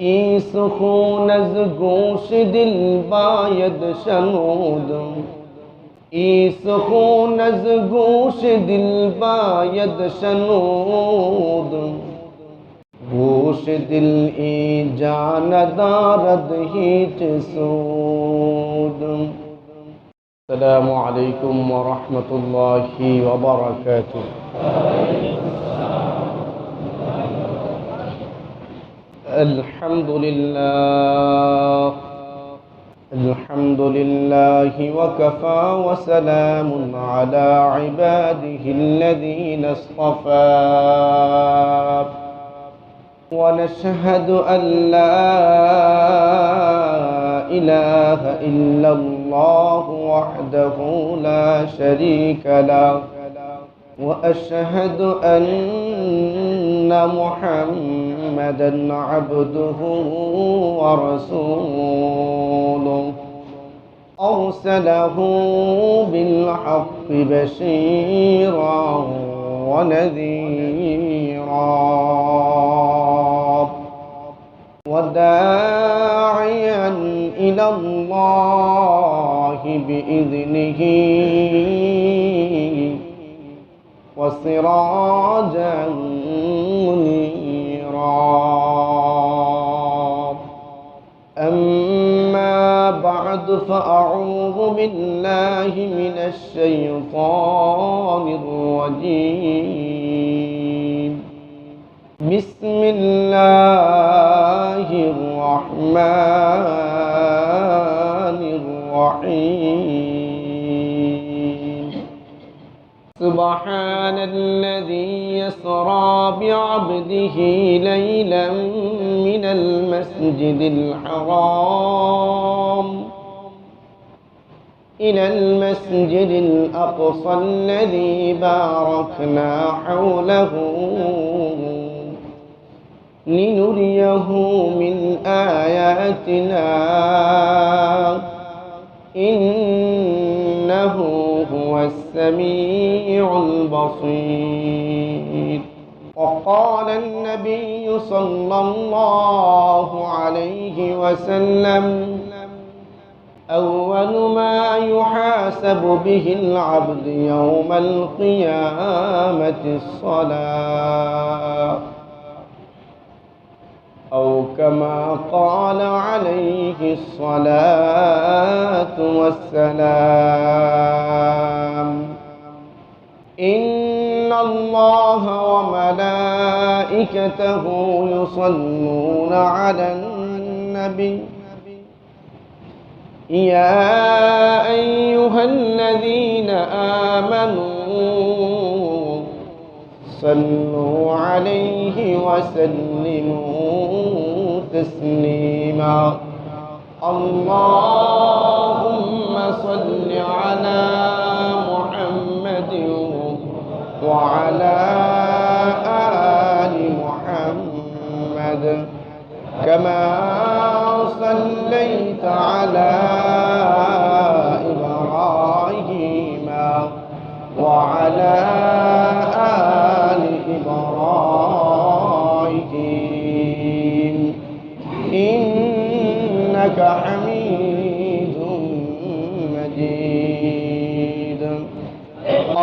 ای سخون از گوش دل باید شنود، ای سخون از گوش دل باید شنود. گوش دل ای جان ندارد هیچ سود. السلام علیکم ورحمة الله وبركاته. الحمد لله، الحمد لله وكفى وسلام على عباده الذين اصطفى. ونشهد أن لا إله إلا الله وحده لا شريك له، وأشهد أن محمدًا عبده ورسوله، أرسله بالحق بشيرا ونذيرا، وداعيا إلى الله بإذنه، وسراجا منيرا. أما بعد، فأعوذ بالله من الشيطان الرجيم. بسم الله الرحمن الرحيم. سبحان الذي يسرى بعبده ليلا من المسجد الحرام إلى المسجد الأقصى الذي باركنا حوله لنريه من آياتنا، إنه هو السميع البصير. وقال النبي صلى الله عليه وسلم: أول ما يحاسب به العبد يوم القيامة الصلاة، أو كما قال عليه الصلاة والسلام. إن الله وملائكته يصلون على النبي، يا أيها الذين آمنوا صلوا عليه وسلموا تسليما. اللهم صل على محمد وعلى آل محمد، كما صليت على إبراهيم وعلى آل إبراهيم إنك حميد مجيد.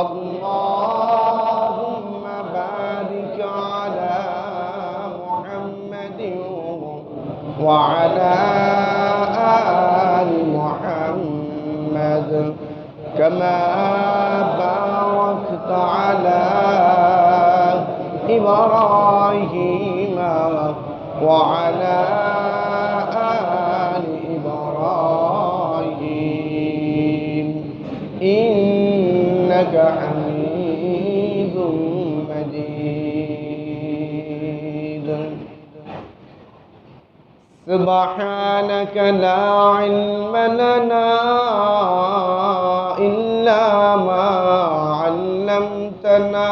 اللهم بارك على محمد وعلى آل محمد، كما باركت على إبراهيم وعلى آل إبراهيم إنك حميد مجيد. سبحانك لا علم لنا إلا ما علمتنا،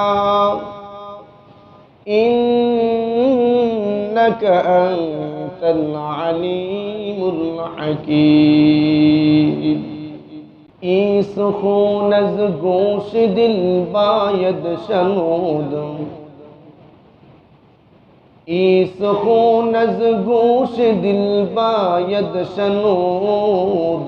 إنك أنت العليم الحكيم. ای سخون از گوش دل باید شنود، ای سخون از گوش دل باید شنود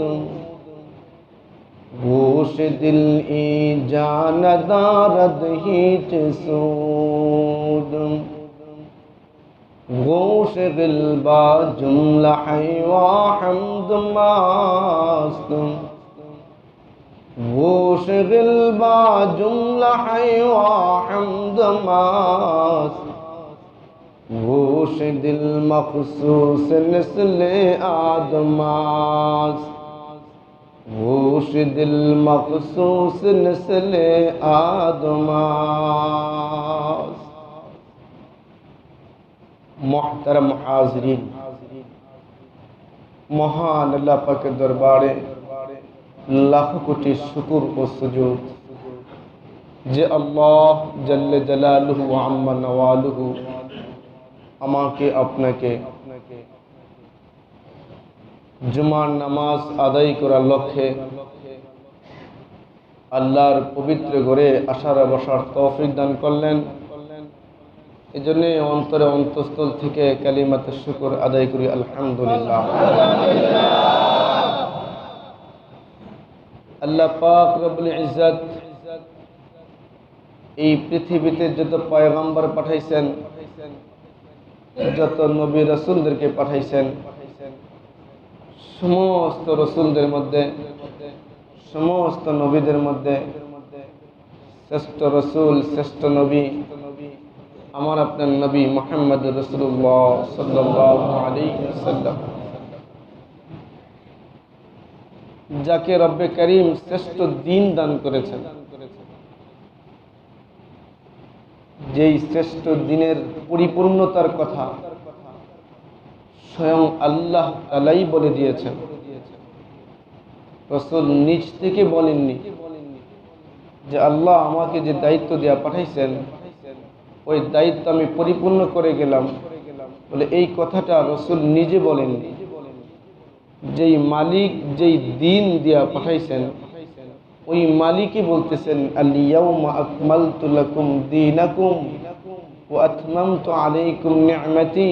گوش دل ای جان دارد هیچ سود گوش دل با جمله حیوا حمد ماست گوش دل با جمله حیوا حمد ماست گوش دل مخصوص نسل آدم است گوش دل مخصوص نسل آدم است محترم हाज़रीन महान अल्लाह पाक के दरबारे लाखों कोटि शुक्र और सुजूद जे अल्लाह जल्ले जलालुहु व अम्मा नवालुहु আমাকে আপনাকে জুমার নামাজ আদায় করার লক্ষ্যে আল্লাহর পবিত্র ঘরে আসার বসার তৌফিক দান করলেন। এজন্য অন্তরে অন্তঃস্থল থেকে কালিমাতে শুকর আদায় করি আলহামদুলিল্লাহ। আল্লাহ পাক রব্বুল ইজ্জত এই পৃথিবীতে যত পয়গম্বর পাঠাইছেন, যত নবী রাসূলদেরকে পাঠাইছেন, সমস্ত রাসূলদের মধ্যে, সমস্ত নবীদের মধ্যে শ্রেষ্ঠ রাসূল, শ্রেষ্ঠ নবী আমার আপনার নবী মুহাম্মদ রাসূলুল্লাহ সাল্লাল্লাহু আলাইহি ওয়াসাল্লাম, যাকে রব্বে করিম শ্রেষ্ঠ দ্বীন দান করেছেন। যেই শ্রেষ্ঠ দ্বীনের পরিপূর্ণতার কথা স্বয়ং আল্লাহ তাআলাই বলে দিয়েছেন, রাসূল নিজ থেকে বলেননি যে আল্লাহ আমাকে যে দায়িত্ব দেয়া পাঠাইছেন ওই দায়িত্ব আমি পরিপূর্ণ করে গেলাম বলে এই কথাটা রাসূল নিজে বলেননি। যেই মালিক যেই দ্বীন দেয়া পাঠাইছেন ওই মালিকই বলতেছেন আল ইয়াউমা আকমালতু লাকুম দীনাকুম ওয়া আতমামতু আলাইকুম নি'মাতি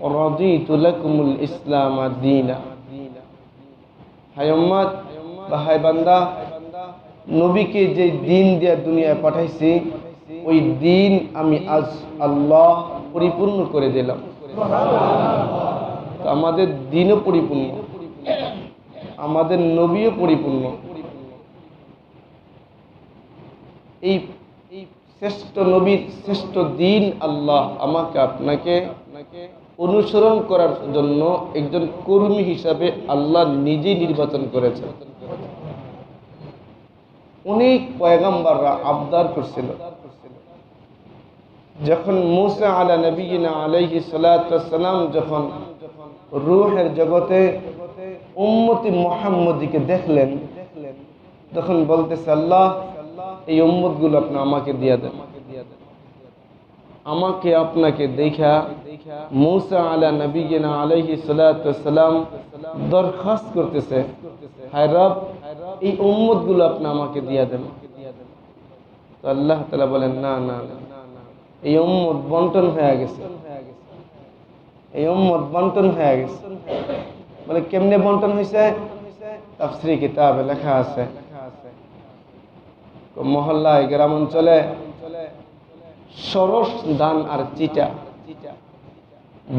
ওয়া রাদিতু লাকুমুল ইসলাম দীনা। হায় উম্মত বা হায় বান্দা, নবীকে যে দ্বীন দিয়ে দুনিয়ায় পাঠাইছি ওই দ্বীন আমি আজ আল্লাহ পরিপূর্ণ করে দিলাম। আমাদের দ্বীনও পরিপূর্ণ, আমাদের নবীও পরিপূর্ণ। এই শ্রেষ্ঠ নবীর শ্রেষ্ঠ দ্বীন আল্লাহ আমাকে আপনাকে অনুসরণ করার জন্য একজন কর্মী হিসাবে আল্লাহ নিজেই নির্বাচন করেছেন। অনেক পয়গম্বররা আবদার করছিল, যখন মুসা আলা নবিয়িনা আলাইহিস সালাতু ওয়াস সালাম যখন রূহের জগতে উম্মতি মুহাম্মদীকে দেখলেন তখন বলতেছে আল্লাহ এই উম্মতগুলো আপনি আমাকে দিয়ে দেন। আমাকে আপনাকে দেখা মুসা আলা নবিয়িনা আলাইহিস সালাতু ওয়াস সালাম দরখাস্ত করতেছে, হায় রব এই উম্মতগুলো আপনি আমাকে দিয়ে দেন। তো আল্লাহ তাআলা বলেন না না, এই উম্মত বন্টন হয়ে গেছে, এই উম্মত বন্টন হয়ে গেছে। বলে কেমনে বন্টন হয়েছে? তাফসীর কিতাবে লেখা আছে, মহল্লায় গ্রাম অঞ্চলে সরস দান আর চিটা,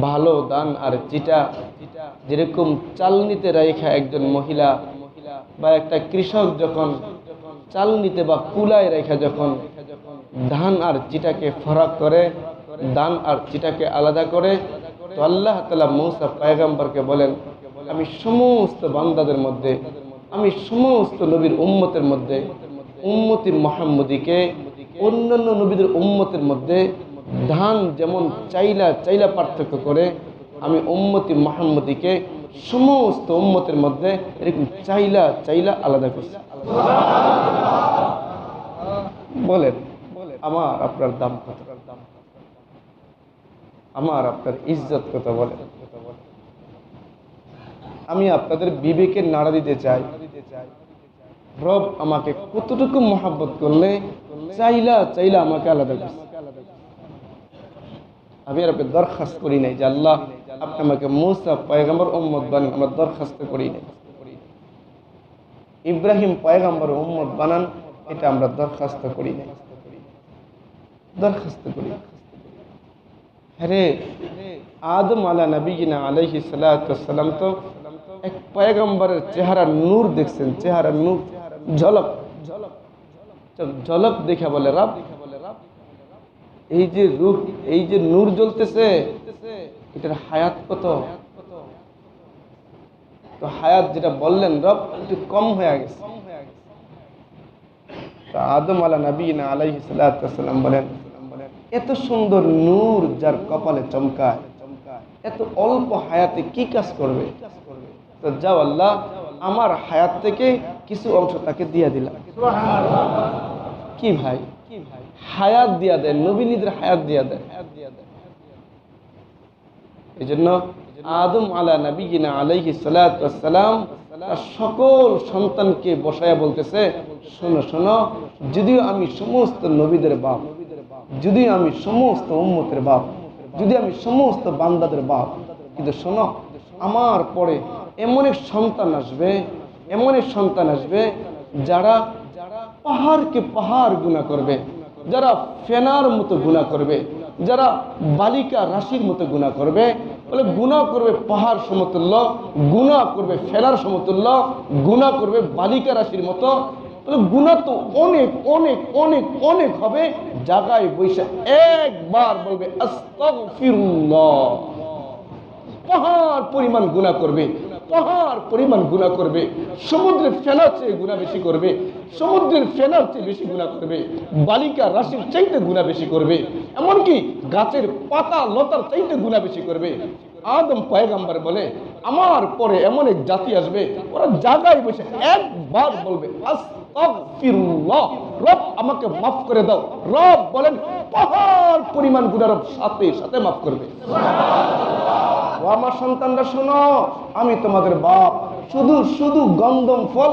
ভালো দান আর চিটা, যেরকম চাল নিতে রাখা একজন মহিলা বা একটা কৃষক যখন চাল নিতে বা কুলায় রেখা যখন ধান আর চিটাকে ফারাক করে, দান আর চিটাকে আলাদা করে, তো আল্লাহ তাআলা মূসা পয়গম্বরকে বলেন আমি সমস্ত বান্দাদের মধ্যে, আমি সমস্ত নবীর উম্মতের মধ্যে উম্মতি মুহাম্মদীকে অন্যান্য নবীদের উম্মতের মধ্যে ধান যেমন চাইলা চাইলা পার্থক্য করে আমি উম্মতি মুহাম্মদীকে সমস্ত উম্মতের মধ্যে এরকম চাইলা চাইলা আলাদা করছি। বলেন আমার আপনার দাম কত? আমার আপনার ইজ্জত কত? বলেন। আমি আপনাদের বিবেকের নাড়া দিতে চাই, রব আমাকে কতটুকু মহব্বত করলে চাইলা চাইলা আমাকে আলাদা করছে। আমি আর আপনি দরখাস্ত করি নাই যে আল্লাহ আপনি আমাকে মুসা পয়গম্বর উম্মত বানান, আমরা দরখাস্ত করি নাই। ইব্রাহিম পয়গম্বর উম্মত বানান, এটা আমরা দরখাস্ত করি নাই, দরখাস্ত করি। আরে আদম আলা নবীনা আলাইহিস সালাতু ওয়াস সালাম তো এক পয়গম্বরের চেহারা নূর দেখছেন, চেহারা নূর, ঝলক ঝলক দেখে বলে রব, এই যে রূহ, এই যে নূর জ্বলতেছে, এটার হায়াত কত? তো হায়াত যেটা বললেন রব একটু কম হয়ে গেছে। তো আদম আলা নবীনা আলাইহিস সালাতু ওয়াস সালাম বলেন, এত সুন্দর নূর যার কপালে চমকায়, এত অল্প হায়াতে কি কাজ করবে? তো যাও আল্লাহ, আমার হায়াত থেকে কিছু অংশ তাকে দিয়া দিলাম। কি ভাই, হায়াত দিয়া দেয়, নবীদের হায়াত দিয়া দেয়। এই জন্য আদম আলা নবীনা আলাইহিস সালাতু ওয়াস সালাম সকল সন্তানকে বসায়া বলতেছে, শোনো শোনো, যদিও আমি সমস্ত নবীদের বাপ, যদি আমি সমস্ত উম্মতের বাপ, যদি আমি সমস্ত বান্দাদের বাপ, কিন্তু শোনো, আমার পরে এমন এক সন্তান আসবে, এমন এক সন্তান আসবে যারা পাহাড়কে পাহাড় গুনাহ করবে, যারা ফেনার মতো গুনাহ করবে, যারা বালিকা রাশির মতো গুনাহ করবে। বলে গুনাহ করবে পাহাড় সমতুল্য, গুনাহ করবে ফেনার সমতুল্য, গুনাহ করবে বালিকা রাশির মতো। গুনাহ তো অনেক অনেক অনেক অনেক হবে। জায়গায় বৈশা একবার বলবে আস্তাগফিরুল্লাহ, পাহাড় পরিমাণ গুনাহ করবে, পাহাড় পরিমাণ গুনাহ করবে, সমুদ্রের ফেনার চেয়ে গুনাহ বেশি করবে, সমুদ্রের ফেনার চেয়ে বেশি গুনাহ করবে, বালিকা রাশির চাইতে গুনাহ বেশি করবে, এমনকি গাছের পাতা লতার চাইতে গুনাহ বেশি করবে। আদম পয়গম্বর বলে আমার পরে এমন এক জাতি আসবে, ওরা জায়গায় বসে একবার বলবে আস্তাগফিরুল্লাহ, রব আমাকে মাফ করে দাও। রব বলেন পাহাড় পরিমাণ গুনাহ রব সাথে সাথে মাফ করবে। ও আমার সন্তানরা শোনো, আমি তোমাদের বাপ, শুধু শুধু গন্ধম ফল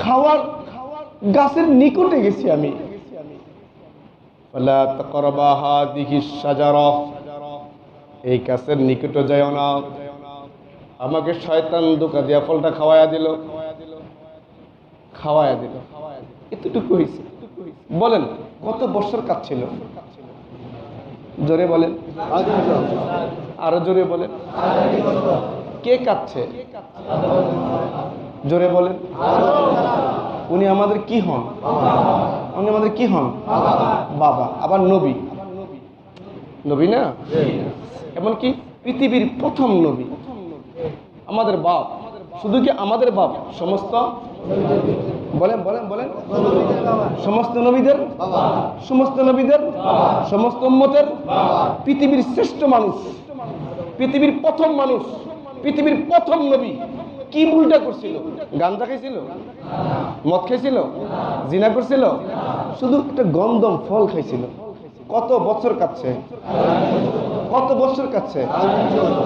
খাওয়ার গাছের নিকটে গেছি আমি। ফালা তাকরাবা হাদিহিস শাজারা, এই গাছের নিকটে যাও না। আমাকে শয়তান ধোঁকা দিয়া ফলটা খাওয়ায়া দিল, খাওয়ায়া দিল, এতটুকু হয়েছে। বলেন কত বছর কাজ ছিল? জোরে বলেন, আরো জোরে বলেন, কে কাঁদছে? জোরে বলেন। উনি আমাদের কি হন? উনি আমাদের কি হন? বাবা, আবার নবী, নবী না, এমনকি পৃথিবীর প্রথম নবী, আমাদের বাপ। শুধু কি আমাদের বাপ, সমস্ত বলেন বলেন বলেন, সমস্ত নবীদের, সমস্ত নবীদের, সমস্ত উম্মতের, পৃথিবীর শ্রেষ্ঠ মানুষ, পৃথিবীর প্রথম মানুষ, পৃথিবীর প্রথম নবী। কি ভুলটা করছিল? গাঁজা খাইছিল, মদ খাইছিল, জিনা করছিল, শুধু একটা গন্ধম ফল খাইছিল। কত বছর কাটছে, কত বছর কাটছে,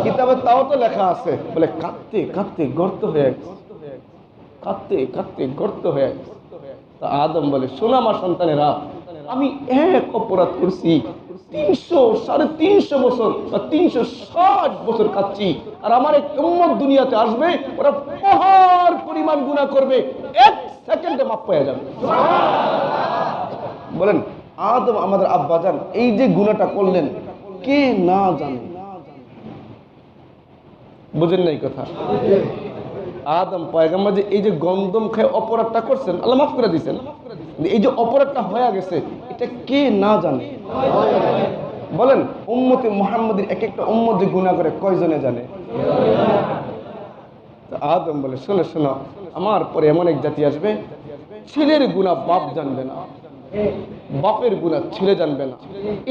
কিতাবে তাও তো লেখা আছে। বলে কাঁদতে কাঁদতে গর্ত হয়ে গেছে, কাঁদতে কাঁদতে গর্ত হয়ে গেছে। তা আদম বলে শোনো আমার সন্তানেরা, আমি এক অপরাধ করছি, 300-350 বছর বা 360 বছর কাচ্ছি, আর আমার এক উম্মত দুনিয়াতে আসবে, ওরা পাহাড় পরিমাণ গুনাহ করবে, 1 সেকেন্ডে মাফ পেয়ে যাবে। বলেন আদম আমাদের আব্বাজান এই যে গুনাহটা করলেন, কে না জানে? বুঝেন নাই কথা? আদম পয়গম্বর যে এই যে গন্ধম খেয়ে অপরাধটা করছেন, আল্লাহ মাফ করে দিয়েছেন। এই যে অপরাধটা হয়ে গেছে, এটা কে না জানে? বলেন উম্মতে মুহাম্মাদের এক একটা উম্মত যে গুনাহ করে কয়জনে জানে? আদম বলে শোনো শোনো, আমার পরে এমন এক জাতি আসবে, ছেলের গুনাহ বাপ জানবে না, বাপের গুনাহ ছেলে জানবে না,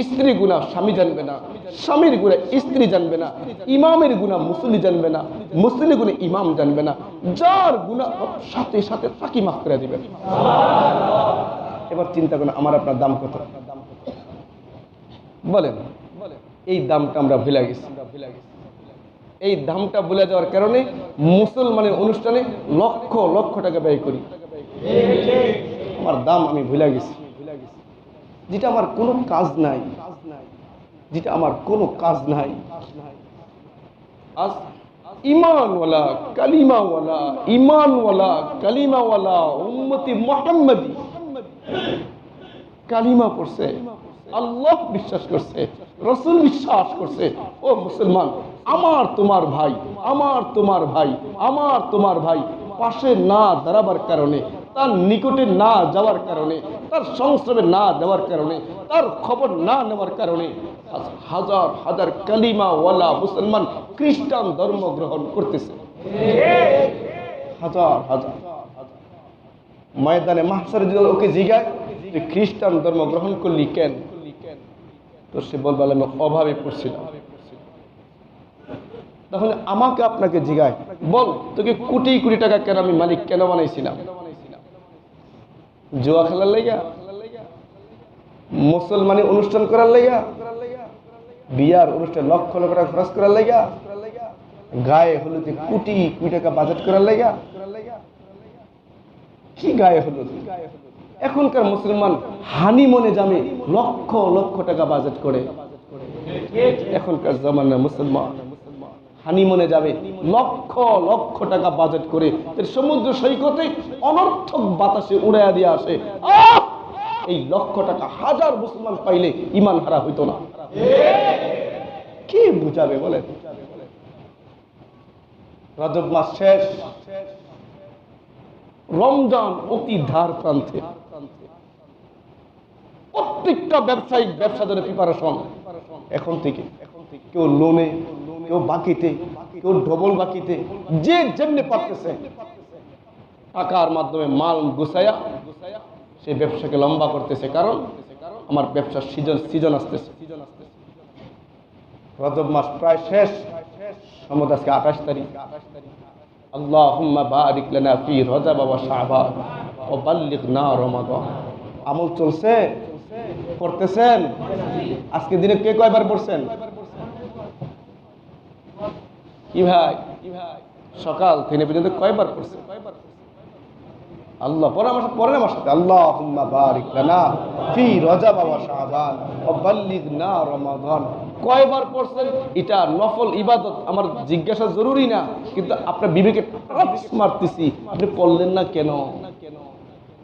স্ত্রী গুনাহ স্বামী জানবে না, স্বামীর গুনাহ স্ত্রী জানবে না, ইমামের গুনাহ মুসল্লি জানবে না, মুসল্লি গুনাহ ইমাম জানবে না, যার গুনাহ সাথে সাথে তাকে মাফ করে দিবেন। এবার চিন্তা করেন আমার আপনার দাম কত? বলেন এই দামটা আমরা ভুলে গেছি। এই দামটা ভুলে যাওয়ার কারণে মুসলমানের অনুষ্ঠানে লক্ষ লক্ষ টাকা ব্যয় করি। আমার দাম আমি ভুলে গেছি, যেটা আমার কোনো কাজ নাই, যেটা আমার কোনো কাজ নাই। আজ ইমানওয়ালা কালিমাওয়ালা ইমানওয়ালা কালিমাওয়ালা উম্মতি মুহাম্মাদি কালিমা পড়ছে, আল্লাহ বিশ্বাস করছে, রাসূল বিশ্বাস করছে। ও মুসলমান, আমার তোমার ভাই, আমার তোমার ভাই, আমার তোমার ভাই পাশে না দাঁড়াবার কারণে, তার নিকটে না যাওয়ার কারণে, তার সংস্রবে না দেওয়ার কারণে, তার খবর না নেওয়ার কারণে হাজার হাজার কালিমাওয়ালা মুসলমান খ্রিস্টান ধর্ম গ্রহণ করতেছে। হাজার হাজার ময়দানে মাহশারে যদি ওকে জিজ্ঞায় যে খ্রিস্টান ধর্ম গ্রহণ করলি কেন, তো সে বলবে আমি অভাবে পড়ছিলাম। তাহলে আমাকে আপনাকে জিজ্ঞায়, বল তোকে কোটি কোটি টাকা কেন আমি মালিক কেন বানাইছিলাম? জুয়া খেলার লাইগা, মুসলমানি অনুষ্ঠান করার লাইগা, বিয়ার অনুষ্ঠান লক্ষ লক্ষ টাকা খরচ করার লাইগা, গায়ে হলুদে কোটি কোটি টাকা বাজেট করার লাইগা? কি গায়ে হলুদ? এখনকার মুসলমান হানি মনে জামে লক্ষ লক্ষ টাকা বাজেট করে। এখনকার জামানার মুসলমান হানি মনে যাবে লক্ষ লক্ষ টাকা বাজেট করে সমুদ্র সৈকতে অনর্থক বাতাসে উড়াইয়া দিয়ে আসে। এই লক্ষ টাকা হাজার মুসলমান পাইলে ইমান হারা হইতো না। কি বুঝাবে বলে? রজব মাস শেষ, রমজান অতি ধার প্রান্তে, প্রত্যেকটা ব্যবসায়িক ব্যবসাদের প্রিপারেশন এখন থেকে। কেউ লোনে, কেউ বাকিতে, কেউ ডবল বাকিতে, যে যেমনি পারতেছে টাকার মাধ্যমে মাল গুছায়া সে ব্যবসাকে লম্বা করতেছে। কারণ আমার ব্যবসার সিজন আসতেছে। রজব মাস প্রায় শেষ, সম্ভবত আজকে 28 তারিখ। আল্লাহুম্মা বারিক লানা ফি রজব ওয়া শাবান ওয়া বাল্লিগনা রমাদান। আমল চলছে, করতেছেন। আজকে দিনে কে কয়বার পড়ছেন? কি ভাই, সকাল থেকে পর্যন্ত কয়বার পড়ছেন? আল্লাহ পড়েন আমার সাথে, আল্লাহুম্মা বারিক লানা ফি রজব ওয়া শাবান ওয়া বাল্লিগনা রমাদান। কয়বার পড়ছেন এটা নফল ইবাদত, আমার জিজ্ঞাসা জরুরি না, কিন্তু আপনার বিবেকে টাচ মারতেছি, আপনি পড়লেন না কেন?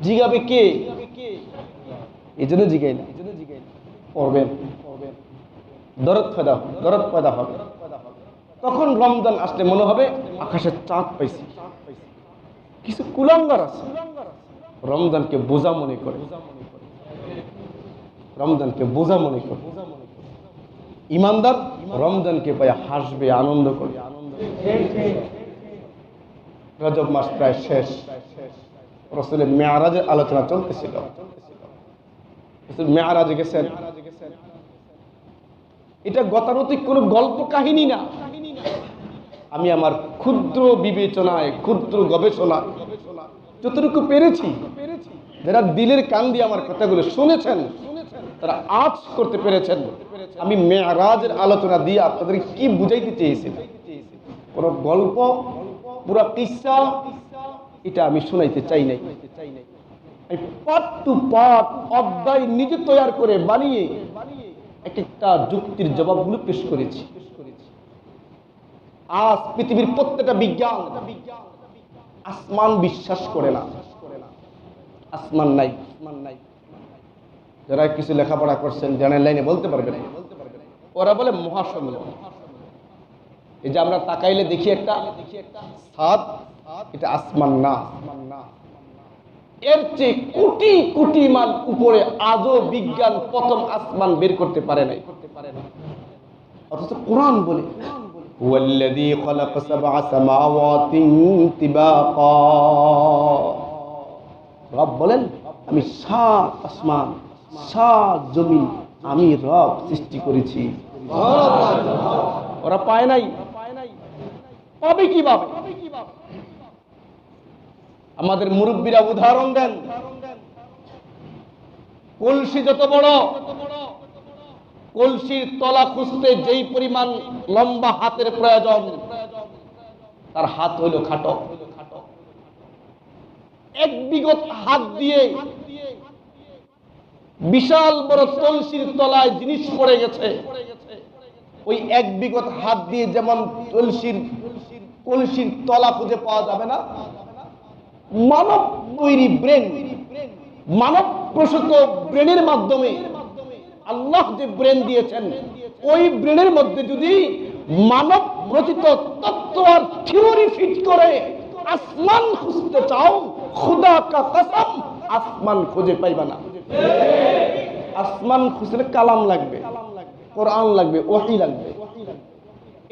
জিগাবে কে? এই জন্য জিগাই না, পড়বেন। দরদ পয়দা হবে। তখন রমজান আসলে মনে হবে আকাশের চাঁদ পাইছি। কিছু কুলাঙ্গার আছে রমজানকে বোঝা মনে করে, রমজানকে বোঝা মনে করে। ইমানদার রমজানকে পায় হাসবে, আনন্দ করবে। রজব মাস প্রায় শেষ, রাসূলের মেরাজের আলোচনা চলতেছিল। মেরাজে গেছেন, এটা গতানুগতিক কোনো গল্প কাহিনী না। আমি আমার ক্ষুদ্র বিবেচনায়, ক্ষুদ্র গবেষণায় যতটুকু পেরেছি, যারা দিলের কান দিয়ে আমার কথাগুলো শুনেছেন তারা আজ করতে পেরেছেন আমি মেরাজের আলোচনা দিয়ে আপনাদের কি বুঝাইতে চেয়েছি। কোন গল্প, পুরা কিসসা এটা আমি শোনাইতে চাই নাই। আমি পার্ট টু পার্ট অধ্যায় নিজে তৈরি করে বানিয়ে এক একটা যুক্তির জবাবগুলো পেশ করেছি। আজ পৃথিবীর প্রত্যেকটা বিজ্ঞান আসমান বিশ্বাস করে না, আসমান নাই। যারা কিছু লেখাপড়া করছেন জানার লাইনে বলতে পারবে না, ওরা বলে মহাশূন্য। এই যে আমরা তাকাইলে দেখি একটা ছাদ, এটা আসমান না। এর চেয়ে কোটি কোটি মাইল উপরে আজও বিজ্ঞান প্রথম আসমান বের করতে পারে নাই। অথচ কোরআন বলে হুয়াল্লাযী খালাকা সাবআ সামাওয়াতিন তিবাকা। রব বলেন আমি 7 আসমান 7 জমিন আমি রব সৃষ্টি করেছি। ওরা পায় নাই, পাবে কিভাবে? আমাদের মুরব্বীরা উদাহরণ দেন, কলসি যত বড়, কলসির তলা খুঁজতে যেই পরিমাণ লম্বা হাতের প্রয়োজন, তার হাত হইল খাটো। এক বিগত হাত দিয়ে বিশাল বড় কলসির তলায় জিনিস পড়ে গেছে। ওই এক বিগত হাত দিয়ে যেমন কলসির তলা খুঁজে পাওয়া যাবে না, মানব তৈরি ব্রেন, মানব প্রসূত ব্রেনের মাধ্যমে আল্লাহ যে ব্রেন দিয়েছেন, ওই ব্রেনের মধ্যে যদি মানব রচিত তত্ত্ব আর থিওরি ফিট করে আসমান খুঁজতে চাও, খুদা কা কসম আসমান খুঁজে পাইবা না। আসমান খুঁজলে কালাম লাগবে, কোরআন লাগবে, ওহী লাগবে।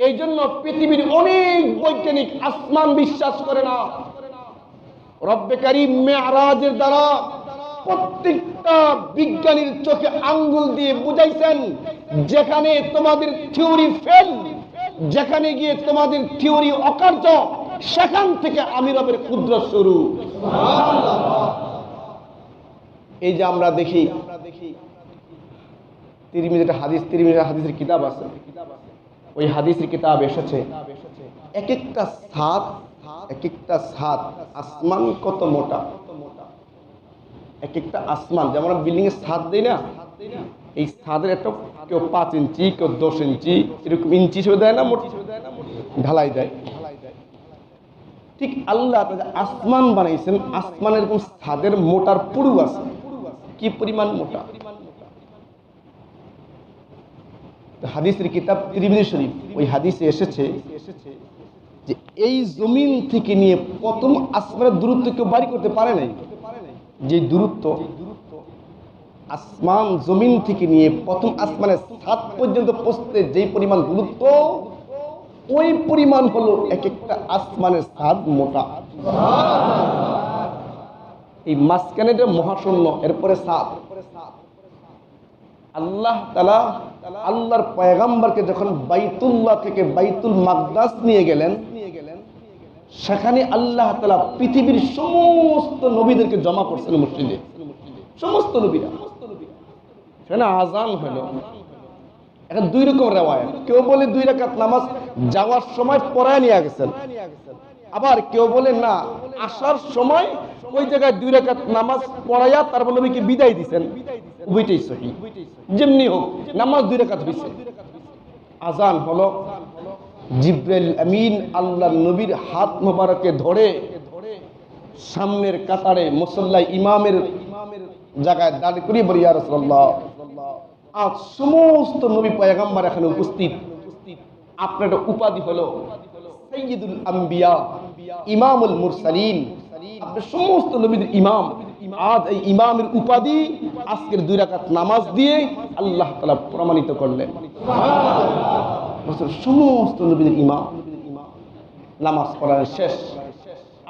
এই জন্য পৃথিবীর অনেক বৈজ্ঞানিক আসমান বিশ্বাস করে না। রব্বে কারীম মেরাজের দ্বারা প্রত্যেকটা বিজ্ঞানীর চোখে আঙ্গুল দিয়ে বুঝাইছেন, যেখানে তোমাদের থিওরি ফেল, যেখানে গিয়ে তোমাদের থিওরি অকার্য, সেখান থেকে আমি রবের কুদরত শুরু। এই যে আমরা দেখি তিরমিজির হাদিসের কিতাব আছে, ওই হাদিসের কিতাব এসেছে এক একটা ছাদ আসমান কত মোটা, এক একটা আসমান, যেমন বিল্ডিং এর ছাদ দেই না, এই ছাদের একটা কেউ 5 ইঞ্চি, কেউ 10 ইঞ্চি, এরকম ইঞ্চি হিসেবে দেয় না, ঢালাই দেয়। ঠিক আল্লাহ আসমান বানাইছেন, আসমানের এরকম ছাদের মোটার পুরু আছে, কি পরিমাণ মোটা। হাদিসের কিতাব তিরমিজি শরীফ, ওই হাদিসে এসেছে যে এই জমিন থেকে নিয়ে প্রথম আসমানের দূরত্ব কেউ বাড়ি করতে পারে নাই। যে দূরত্ব আসমান জমিন থেকে নিয়ে প্রথম আসমানের ছাদ পর্যন্ত পৌঁছতে যে পরিমাণ দূরত্ব, ওই পরিমাণ হলো এক একটা আসমানের ছাদ মোটা। এই মাঝখানে মহাশূন্য, এরপরে ছাদ। আল্লাহ তাআলা আল্লাহর পয়গম্বরকে যখন বাইতুল্লাহ থেকে বাইতুল মাকদাস নিয়ে গেলেন, সেখানে আল্লাহ তাআলা পৃথিবীর সমস্ত নবীদেরকে জমা করছেন মসজিদে, সমস্ত নবীরা। সেখানে আজান হলো। এখন 2 রকম রিওয়ায়াত, কেউ বলে 2 রাকাত নামাজ যাওয়ার সময় পড়ায় নিয়ে গেছেন, আবার কেউ বলে না, আসার সময় ওই জায়গায় 2 রাকাত নামাজ পড়াইয়া তারপর নবীকে বিদায় দিবেন। উভয়টাই সহিহ, যেমনি হোক নামাজ 2 রাকাত হইছে। আজান হলো, জিবরাইল আমিন আল্লাহর নবীর হাত মোবারকে ধরে সামনের কাতারে মুসল্লায় ইমামের জায়গায় দাঁড় করিয়ে বলি, ইয়া রাসূলুল্লাহ, আজ সমস্ত নবী পয়গম্বর এখানে উপস্থিত, আপনার উপাধি হলো সাইয়্যিদুল আম্বিয়া, ইমামুল মুরসালিন, আপনি সমস্ত নবীদের ইমাম। আজ এই ইমামের উপাধি আজকের 2 রাকাত নামাজ দিয়ে আল্লাহ তাআলা প্রমাণিত করলেন। সমস্ত নবীদের ইমাম। নামাজ পড়ার শেষ,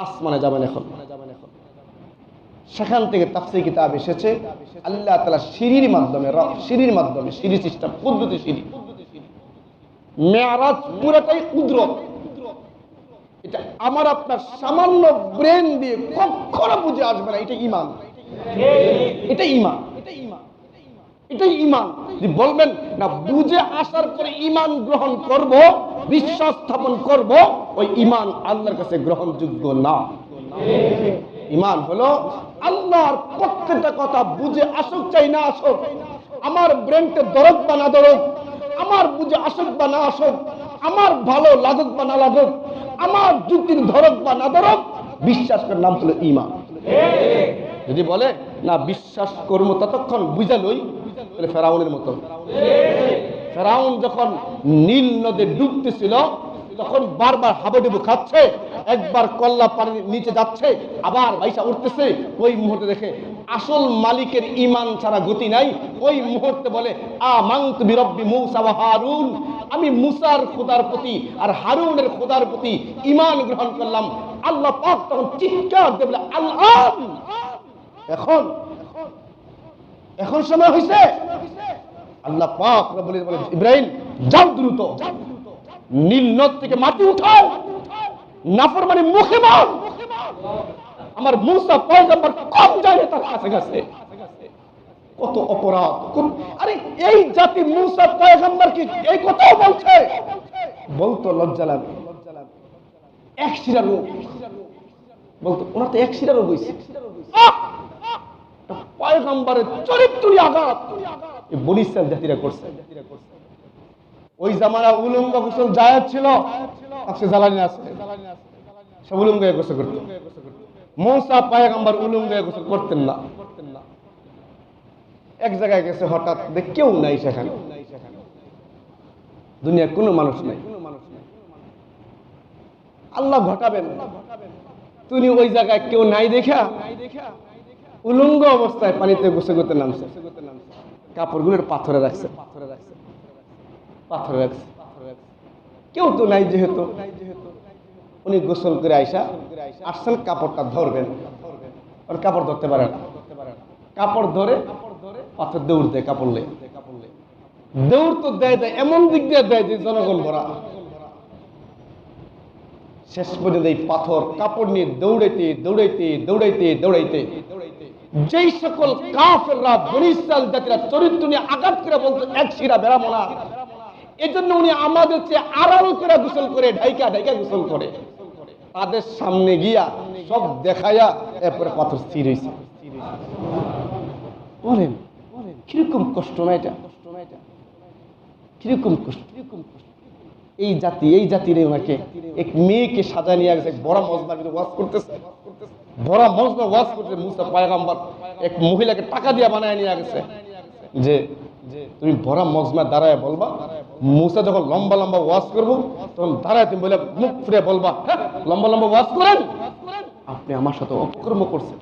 আসমানে যাবেন এখন। সেখান থেকে তাফসীর কিতাব এসেছে আল্লাহ তাআলা সিঁড়ির মাধ্যমে, সিঁড়ি সিস্টেম, পদ্ধতি সিঁড়ি। মেরাজ পুরোটাই কুদরত। এটা আমার আপনার সামান্য ব্রেন দিয়ে কখনো বুঝে আসবে না। এটা ঈমান, এটাই ঈমান। যে বলবেন না বুঝে আসার পরে ঈমান গ্রহণ করব, বিশ্বাস স্থাপন করব, ওই ঈমান আল্লাহর কাছে গ্রহণযোগ্য না। ঈমান হলো আল্লাহর প্রত্যেকটা কথা বুঝে আসুক চাই না আসুক, আমার ব্রেনকে দরক বা না দরক, আমার বুঝে আসুক বা না আসুক, আমার ভালো লাগুক বা না লাগুক, আমার যুক্তির ধরক বা না ধরক, বিশ্বাস করার নাম হলো ঈমান। যদি বলে না বিশ্বাস করবো ততক্ষণ বুঝা লই, তাহলে ফেরাউনের মতো। ফেরাউন যখন নীল নদে ডুবতেছিল, তখন বারবার হাবুডুবু খাচ্ছে, একবার কল্লা পানির নিচে যাচ্ছে, আবার ভাইসা উঠতেছে। ওই মুহূর্তে দেখে আসল মালিকের ঈমান ছাড়া গতি নাই। ওই মুহূর্তে বলে আমানতু বিরব্বি মূসা ওয়া হারুন, আমি মুসার খোদার প্রতি আর হারুনের খোদার প্রতি ঈমান গ্রহণ করলাম। আল্লাহ পাক তখন চিৎকার দিয়ে বলে আল্লাহ, এখন সময় হয়েছে। আল্লাহ পাক বলে ইব্রাহিম যাও, দ্রুত নীল নদ থেকে মাটি উঠাও, নাফরমানি মুখে মার। আমার মুসা পয়গম্বর কম যায় তার কাছে কাছে, কত অপরাধ। আরে এই জাতি মুসা পয়গম্বর কি এই কথাও বলছে, বলতো লজ্জা লাগে। এক শিরা রোগ বলতো, ওনার তো এক শিরা রোগ হয়েছে। পয়গম্বরের চরিত্রই আঘাত বনি ইসরাইল জাতিরা করছে। ওই জামানা উলঙ্গ গোসল জায়েজ ছিল, আজকে জ্বালানি আছে, সব উলঙ্গ গোসল করতো। মুসা পয়গম্বর উলঙ্গ গোসল করতেন না। এক জায়গায় গেছে, হঠাৎ দেখ কেউ নাই সেখানে, দুনিয়া কোনো মানুষ নাই। আল্লাহ ঘটাবেন, তুমি ওই জায়গায় কেউ নাই দেখা উলঙ্গ অবস্থায় পানিতে গোসল করতে নামছে, কাপড়গুলোর পাথরে রাখছে, কেউ তো নাই যেহেতু উনি গোসল করে আইসা আসছেন, কাপড়টা ধরবেন, ওর কাপড় ধরতে পারে না, কাপড় ধরে পাথর দৌড় দেয়, কাপড় লে দৌড় তো দেয়, এমন দিক দিয়ে দেয় যে জনগণ ভরা। শেষ পর্যন্ত এই পাথর কাপড় নিয়ে দৌড়াইতে যেই সকল কাফেররা বনী ইসরাইল জাতিরা চরিত্র নিয়ে আঘাত করে বলতো এক শিরা বেরামো না, এজন্য উনি আমাদের চেয়ে আড়াল করে গোসল করে, ঢাইকা গোসল করে, তাদের সামনে গিয়া সব দেখাইয়া এরপরে পাথর স্থির হয়েছে। বলেন কিরকম কষ্ট না এটা, কিরকম কষ্ট। এই জাতির ওনাকে এক মেয়েকে সাজা নিয়ে গেছে, বড় মজমার ওয়াজ করতেছে, বড় মজমা ওয়াজ করতে মুসা পয়গম্বর এক মহিলাকে টাকা দিয়ে বানায় নিয়ে গেছে যে তুমি বড় মজমা দাঁড়ায় বলবা, মুসা যখন লম্বা লম্বা ওয়াজ করবো তখন দাঁড়ায় তুমি বলে মুখ ফুটে বলবা, হ্যাঁ লম্বা লম্বা ওয়াজ করেন, আপনি আমার সাথে অপকর্ম করছেন।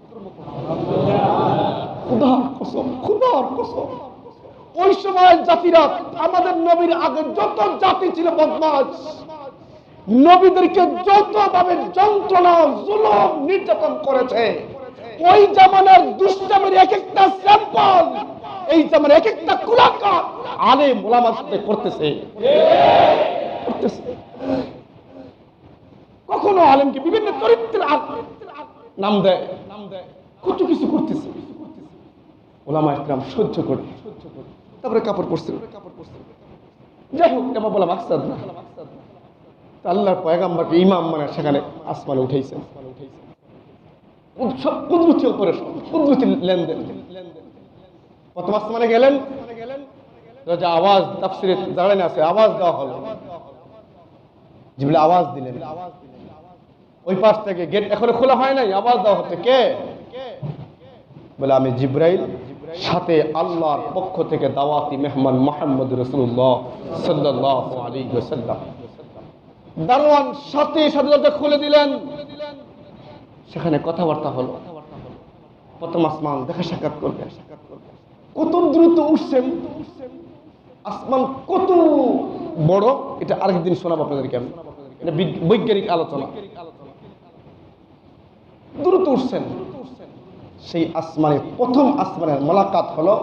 খুদার কসম ওই সময় জাতিরা আমাদের নবীর আগে যত জাতি ছিল বদমাশ, নবীদেরকে যতভাবে যন্ত্রণা জুলুম নির্যাতন করেছে, ওই জামানার দুষ্টামের এক একটা স্যাম্পল এই জামানার এক একটা কুলাকার আলেম ওলামার সাথে করতেছে। কখনো আলেমকে বিভিন্ন চরিত্রের নাম দেয়, কত কিছু করতেছে, ওলামা ইকরাম সহ্য করে তারপরে কাপড় পরছে। যাই হোক, এটা বলা মাকসাদ না। আল্লাহর পয়গম্বরকে ইমাম মানে সেখানে আসমানে উঠাইছেন, সব কুদরতি অপারেশন, কুদরতি লেনদেন। প্রথম আসমানে গেলেন, আওয়াজ তাফসিরে দাঁড়ানো আছে, আওয়াজ দেওয়া হলো, জিবরিল আওয়াজ দিলেন, ওই পাশ থেকে গেট এখনো খোলা হয় নাই, আওয়াজ দেওয়া হচ্ছে, কে বলে আমি জিবরাইল, সাথে আল্লাহর পক্ষ থেকে দাওয়াতি মেহমান মুহাম্মদ রাসূলুল্লাহ সাল্লাল্লাহু আলাইহি ওয়াসাল্লাম। দারওয়ান সাথে সাথে দরজা খুলে দিলেন, সেখানে কথাবার্তা হলো, প্রথম আসমান দেখা সাক্ষাৎ করবে। কত দ্রুত উঠছেন, আসমান কত বড় এটা আরেকদিন শোনাবো আপনাদেরকে আমি, এটা বৈজ্ঞানিক আলোচনা। দ্রুত উঠছেন, সেই আসমানে প্রথম আসমানের মোলাকাত হলো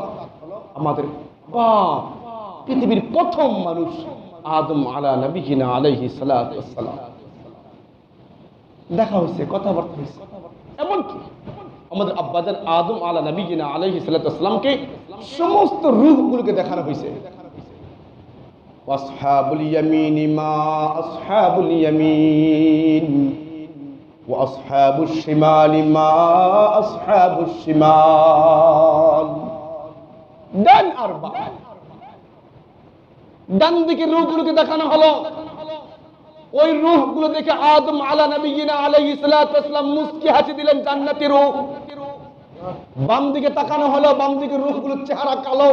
আমাদের পৃথিবীর প্রথম মানুষ আদম আলা নবিয়িনা আলাইহি সালাতু ওয়াসসালাম। দেখা হয়েছে, কথাবার্তা হয়েছে, এমনকি আমাদের আব্বাজান আদম আলা নবিয়িনা আলাইহি সালাতু ওয়াসসালামকে সমস্ত রূহগুলোকে দেখানো হয়েছে। আসহাবুল ইয়ামিন মা আসহাবুল ইয়ামিন ওয়া আসহাবুশ শিমাল মা আসহাবুশ শিমাল। ডান আর বাম, ডান দিকে রূহগুলোকে দেখানো হলো, ওই রূহগুলো দেখে আদম আলা নবিয়িনা আলাইহিস সালাতু ওয়াসসালাম মুস্কি হাসি দিলেন, জান্নাতি রূহ। বাম দিকে তাকানো হলো, বাম দিকে রূহগুলোর চেহারা কালো,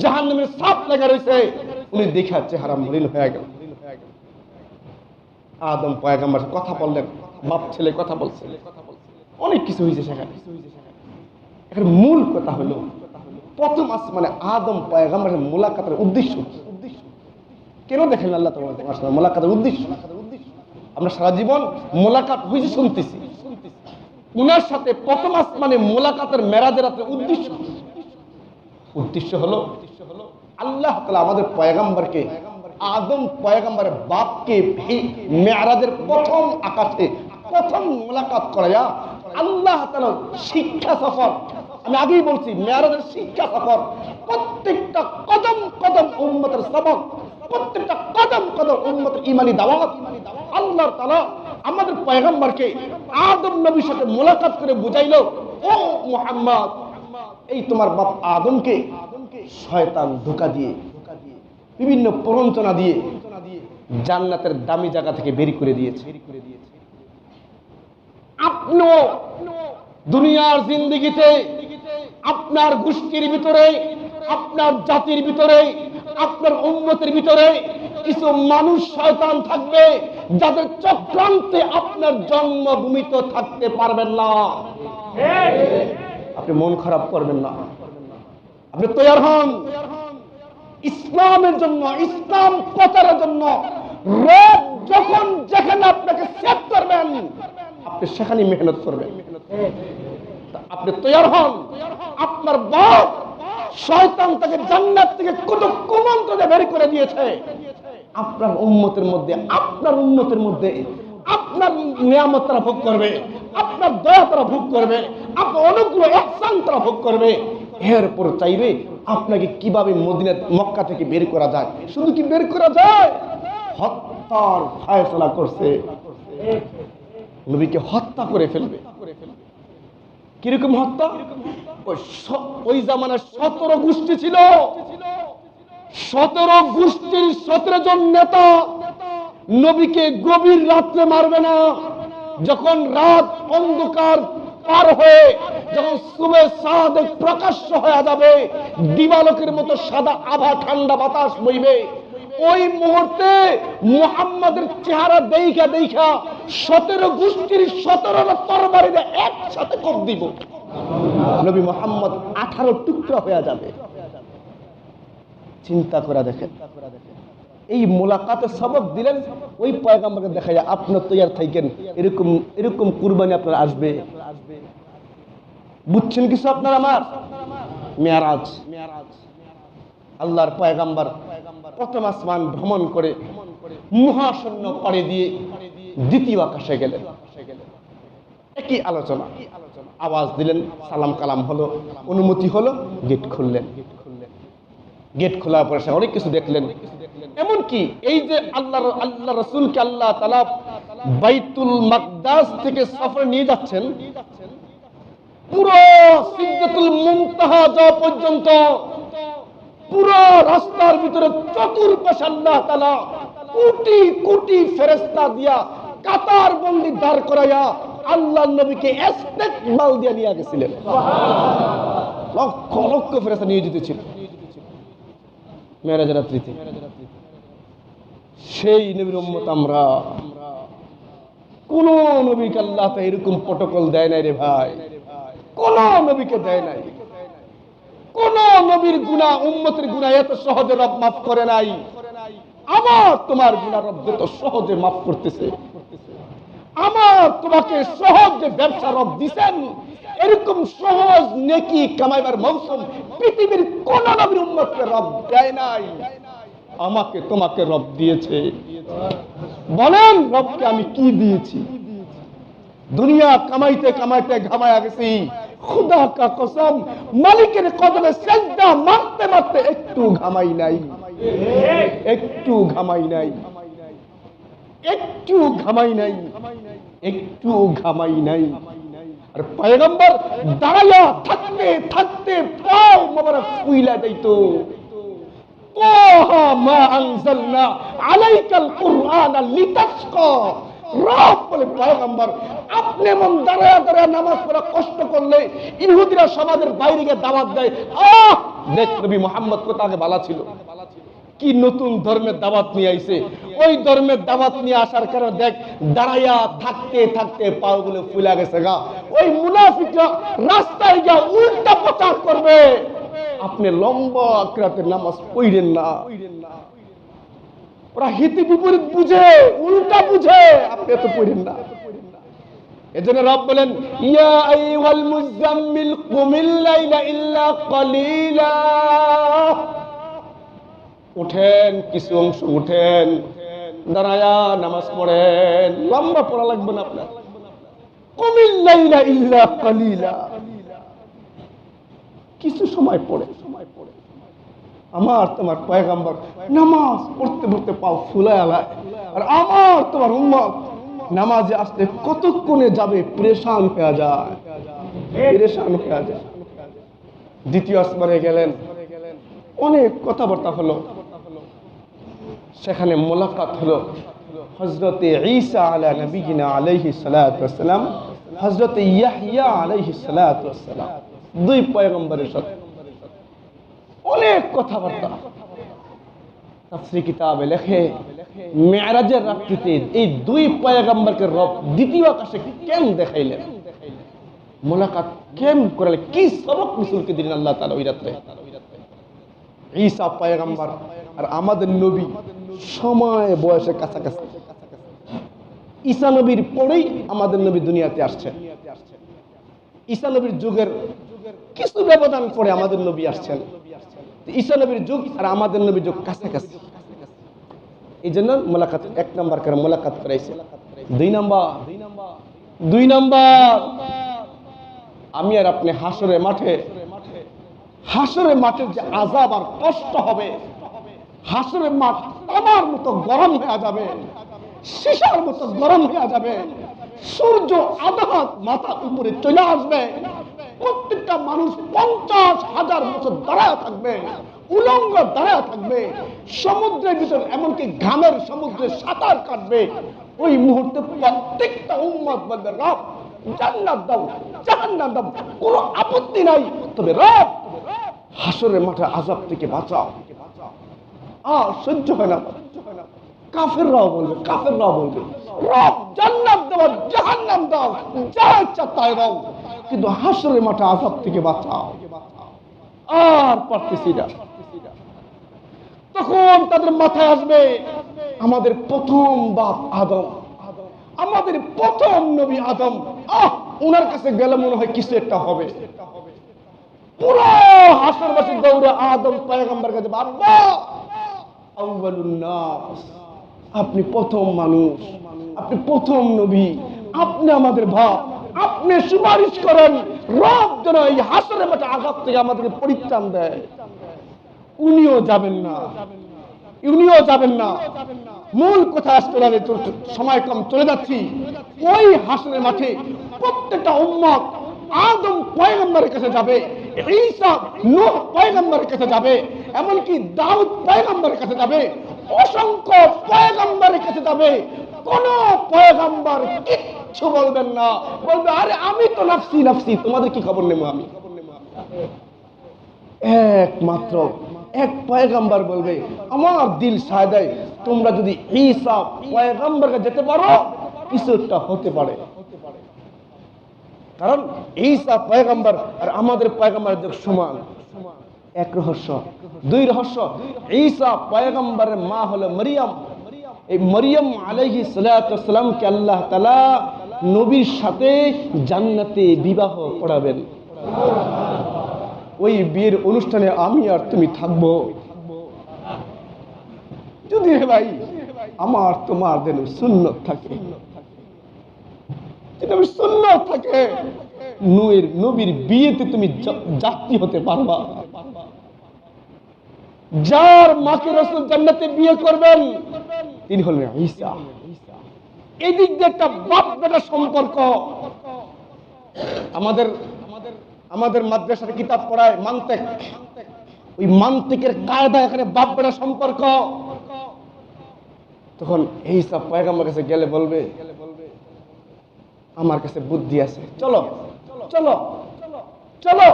জাহান্নামের ছাপ লেগে রয়েছে, উনি দেখে চেহারা মলিন হয়ে গেল। আদম পয়গম্বর কথা বললেন, বাপ ছেলে কথা বলছে, অনেক কিছু হয়েছে সেখানে। এখানে মূল কথা হলো প্রথম আসমানে আদম পয়গম্বরের মুলাকাতের উদ্দেশ্য কেন দেখেন আল্লাহ তোমার সাথে মুলাকাতের উদ্দেশ্য। আমরা সারা জীবন মুলাকাত হয়েছে শুনতেছি, উনার সাথে প্রথম আসমানে মুলাকাতের মেরাজের উদ্দেশ্য হলো আল্লাহ তাআলা আমাদের পয়গম্বরকে, আদম পয়গম্বরের বাপকে মেরাজের প্রথম আকাশে প্রথম মুলাকাত করায়া আল্লাহ তাআলা শিক্ষা সফর, আমি আগেই বলছি মেরাজের শিক্ষা সফর, প্রত্যেকটা কদম কদম উম্মতের সবক, প্রত্যেকটা কদম কদম উম্মতের ঈমানি দাওয়াত। আল্লাহ তাআলা আমাদের পয়গম্বরকে আদম নবীর সাথে মুলাকাত করে বুঝাইলো, ও মুহাম্মদ, এই তোমার বাপ আদমকে শয়তান ধোঁকা দিয়ে বিভিন্ন প্ররঞ্চনা দিয়ে জান্নাতের দামি জায়গা থেকে বের করে দিয়েছে। আপনিও দুনিয়ার জিন্দেগিতে আপনার গোষ্ঠীর ভিতরে, আপনার জাতির ভিতরে, আপনার উম্মতের ভিতরে কিছু মানুষ শয়তান থাকবে যাদের চক্রান্তে আপনার জন্মভূমিতে থাকতে পারবেন না। আপনি মন খারাপ করবেন না, আপনি তৈরি হন ইসলামের জন্য, ইসলাম প্রচারের জন্য। রব যখন যেখানে আপনাকে সেট করবেন আপনি সেখানে মেহনত করবেন। আপনি তৈরি হন। আপনার বাপ শয়তান তাকে জান্নাত থেকে কত কুমন্ত্রণে বের করে দিয়েছে, আপনার উম্মতের মধ্যে, আপনার উম্মতের মধ্যে আপনার নিয়ামত তারা ভোগ করবে, আপনার দয়া তারা ভোগ করবে, আপনার অনুগ্রহ ইহসান তারা ভোগ করবে। এরপর চাইবে আপনাকে কিভাবে মদিনা মক্কা থেকে বের করা যায়। শুধু কি বের করা যায়, হত্যার ফয়সালা করছে, নবীকে হত্যা করে ফেলবে। কিরকম হত্যা? ওই জামানায় 17 গোষ্ঠী ছিল, 17 গোষ্ঠীর 17 জন নেতা নবীকে গভীর রাত্রে মারবে না। যখন রাত অন্ধকার পার হয়ে যখন সুবে সাদেক প্রকাশ্য হয়ে যাবে, দিবালোকের মতো সাদা আভা ঠান্ডা বাতাস বইবে, ওই মুহূর্তে মুহাম্মাদের চেহারা দেখা দেখা 17 গোষ্ঠীর 17 তরবারিতে একসাথে কোপ দিব। নবী মুহাম্মদ 18 টুকরা হয়ে যাবে। চিন্তা করে দেখেন, এই মোলাকাতে সবক দিলেন ওই পয়গম্বরকে দেখা যায় আপনার তৈয়ার থাকেন, এরকম এরকম কুরবানি আপনার আসবে। বুঝছেন কিছু আপনার আমার? মেরাজ, আল্লাহর পয়গম্বর প্রথম আসমান ভ্রমণ করে মহাশূন্য পাড়ি দিয়ে দ্বিতীয় আকাশে গেলেন। একই আলোচনা, আওয়াজ দিলেন, সালাম কালাম হলো, অনুমতি হলো, গেট খুললেন। গেট খোলার পরে অনেক কিছু দেখলেন। এমনকি এই যে আল্লাহ রাসূলকে আল্লাহ তাআলা বাইতুল মাকদাস থেকে সফরে নিয়ে যাচ্ছেন, পুরো সিদরাতুল মুনতাহা যাওয়া পর্যন্ত পুরো রাস্তার ভিতরে চতুর্পাশে আল্লাহ তাআলা কোটি কোটি ফেরেশতা দিয়া কাতার বন্দি দাঁড় করাইয়া আল্লাহর নবীকে ইস্তেকবাল দিয়ে নিয়ে গেছিলেন। লক্ষ লক্ষ ফেরেশতা নিয়োজিত ছিল মেরাজের রাত্রিতে। সেই নবীর উম্মত আমরা। কোন নবীকে আল্লাহ তা এরকম প্রটোকল দেয় নাই রে ভাই, কোন নবীকে দেয় নাই। কোন নবীর গুনাহ, উম্মতের গুনাহ এত সহজে রব মাফ করে নাই। আমার তোমার গুনাহ রব যত সহজে মাফ করতেছে। আমার তোমাকে সহজে ব্যবসা রব দিবেন, এরকম সহজ নেকি কামাইবার মৌসুম পৃথিবীর কোন নবীর উম্মতকে রব দেয় নাই। আমাকে তোমাকে রব দিয়েছে। বলেন রবকে আমি কি দিয়েছি? দুনিয়া কামাইতে কামাইতে ঘামায়া গেছি, খুদা কা কসম মালিকের কদমে সিজদা মারতে মারতে একটু ঘামাই নাই, একটু ঘামাই নাই, একটু ঘামাই নাই, একটু ঘামাই নাই। আর পয়গম্বর দাঁড়ায়া থাকতে থাকতে পাও মোবারক ফুইলা যাইতো। তাহা মা আনজালনা আলাইকাল কুরআনা লিতাশকা। রব বলে পয়গম্বর আপনি মন দাঁড়ায়া দাঁড়ায়া নামাজ পড়া কষ্ট করলে ইহুদিরা সমাজের বাইরে গিয়ে দাওয়াত দেয়। দেখ নবী মুহাম্মদ কত আগে ভালো ছিল, কি নতুন ধর্মের দাওয়াত নিয়ে আইছে। ওই ধর্মের দাওয়াত নিয়ে আসার কারণে দেখ দাঁড়াইয়া থাকতে থাকতে পাগুলো ফুলা গেছে গা। ওই মুনাফিকরা রাস্তায় গিয়ে উল্টা প্রচার করবে, আপনি লম্বা রাতে নামাজ পড়েন না। ওরা হিতে বিপরীত বুঝে, উল্টা বুঝে, আপনি তো পড়েন না। এজন্য রব বলেন ইয়া আইয়ুহাল মুজাম্মিল কুমিল লাইলা ইল্লা কালিলা। উঠেন, কিছু অংশ উঠেন, দাঁড়ায়া নামাজ পড়েন, লম্বা পড়া লাগবে না আপনার। কুমিল লাইলা ইল্লা কালিলা, কিছু সময় পড়ে। আমার তোমার পয়গম্বর নামাজ পড়তে পড়তে পাও ফুলায় আলায়, আর আমার তোমার উম্মত নামাজে আসতে কতক্ষণে যাবে পরেশান হয়ে যায়, পরেশান হয়ে যায়। দ্বিতীয় আসমানে গেলেন, অনেক কথাবার্তা হলো। সেখানে মোলাকাত হলো হযরতে ঈসা আলা নবিয়িনা আলাইহিস সালাতু ওয়াস সালাম, হযরতে ইয়াহইয়া আলাইহিস সালাতু ওয়াস সালাম, দুই পয়গম্বরের সাথে অনেক কথাবার্তা। তাফসীর কিতাবে লেখে মেরাজের রাত্রিতে এই দুই পয়গম্বরকে রব দ্বিতীয় আকাশে কেন দেখাইলেন, মোলাকাত কেন করালেন, কি সবক রাসূলকে দিলেন আল্লাহ তাআলা ওই রাতে। ঈসা পয়গম্বর আর আমাদের নবী সময় বয়সে কাছাকাছি। ঈসা নবীর পরেই আমাদের নবী দুনিয়াতে আসছেন। ঈসা নবীর যুগের কিছু ব্যবধান পরে আমাদের নবী আসছেন। ঈসা নবীর যুগ আর আমাদের নবীর যুগ কাছাকাছি, এই জন্য মোলাকাত এক নাম্বার করে মোলাকাত করাইছে। দুই নাম্বার আমি আর আপনি হাসরের মাঠের যে আযাব আর কষ্ট হবে, হাসরের মাঠ তামার মতো গরম হয়ে যাবে, সীসার মতো গরম হয়ে যাবে, সূর্য আধা হাত মাথা উপরে চলে আসবে, প্রত্যেকটা মানুষ 50,000 বছর দাঁড়ায় থাকবে, উলঙ্গ দাঁড়ায় থাকবে, সমুদ্রের ভিতর এমনকি ঘামের সমুদ্রে সাঁতার কাটবে। ওই মুহূর্তে প্রত্যেকটা উম্মত বলবে, রব জান্নাত দাও, জাহান্নাম দাও, কোনো আপত্তি নাই, তবে রব হাসরের মাঠে আযাব থেকে বাঁচাও। আর সহ্য হয় না। কাফেররাও বলবে রব জান্নাত দাও, জাহান্নাম দাও, যা ইচ্ছা তাই দাও, কিন্তু হাসরের মাঠে আযাব থেকে বাঁচাও। আর পারতেছি না। তখন তাদের মাথায় আসবে আমাদের প্রথম বাপ আদম, আমাদের প্রথম নবী আদম। ওনার কাছে গেলে মনে হয় কিছু একটা হবে। পুরো হাসরবাসী দৌড়ে আদম পয়গম্বরের কাছে, বাবা আউয়ালুন নাস, আপনি প্রথম মানুষ, আপনি প্রথম নবী, আপনি আমাদের বাপ, আপনি সুপারিশ করেন রব যেন এই হাসরের মাঠে আযাব থেকে আমাদেরকে পরিত্রাণ দেয়। উনিও যাবেন না। মূল কথা আসতে সময় কম, চলে যাচ্ছি। ওই হাসরের মাঠে প্রত্যেকটা উম্মত আদম পয়গম্বরের কাছে যাবে, ঈসা নূহ পয়গম্বরের কাছে যাবে, এমনকি দাউদ পয়গম্বরের কাছে যাবে, অসংখ্য পয়গম্বরের কাছে যাবে। কোন পয়গম্বর কিচ্ছু বলবেন না, বলবে আরে আমি তো নাফসি নাফসি, তোমাদের কি খবর নেব আমি। একমাত্র এক পয়গম্বর বলবে, আমার দিল সায়, তোমরা যদি ঈসা পয়গম্বরকে যেতে পারো কিছু একটা হতে পারে। কারণ ঈসা পয়গম্বর আর আমাদের পয়গম্বরের যুগ সমান। এক রহস্য। দুই রহস্য, ঈসা পয়গম্বরের মা হলো মরিয়ম। এই মরিয়ম আলাইহিস সালাতু ওয়াস সালামকে আল্লাহ তাআলা নবীর সাথে জান্নাতে বিবাহ পড়াবেন। ওই বিয়ের অনুষ্ঠানে আমি আর তুমি থাকবো। যদি ভাই আমার তোমার যেন সুন্নত থাকে, সুন্নত থাকে, নবীর বিয়েতে তুমি যাত্রী হতে পারবা। যার মাকে রাসূল জান্নাতে বিয়ে করবেন তিনি হলেন ঈসা। এদিক দিয়ে একটা বাপ বেটা সম্পর্ক। আমাদের মাদ্রাসার কিতাব পড়ায় মান্তিক, ওই মান্তিকের কায়দা এখানে বাপ বেটা সম্পর্ক। তখন ঈসা পয়গম্বরের কাছে গেলে বলবে, আমার কাছে বুদ্ধি আছে, চলো চলো চলো,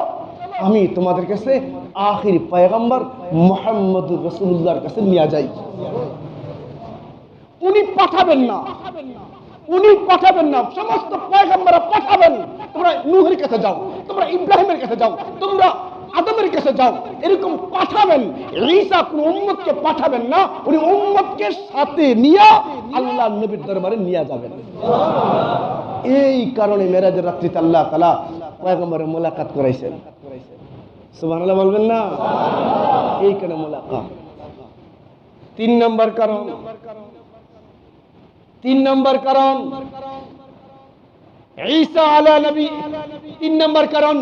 আমি তোমাদের কাছে আখির পয়গম্বর মুহাম্মদুর রাসূলুল্লাহর কাছে নিয়ে যাই। উনি পাঠাবেন না, সমস্ত পয়গম্বররা পাঠাবেন। তোমরা নূহের কাছে যাও, তোমরা ইব্রাহিমের কাছে যাও, তোমরা আদমের কাছে যাও, এরকম পাঠাবেন। ঈসা কোন উম্মতকে পাঠাবেন না, উনি উম্মতকে সাথে নিয়ে আল্লাহর নবীর দরবারে নিয়ে যাবেন। এই কারণে মেরাজের রাত্রিতে আল্লাহ তাআলা পয়গম্বরের মোলাকাত করাইছেন। সুবহানাল্লাহ বলবেন না? এই কারণে মোলাকাত। তিন নম্বর কারণ ঈসা আলা নবী, তিন নম্বর কারণ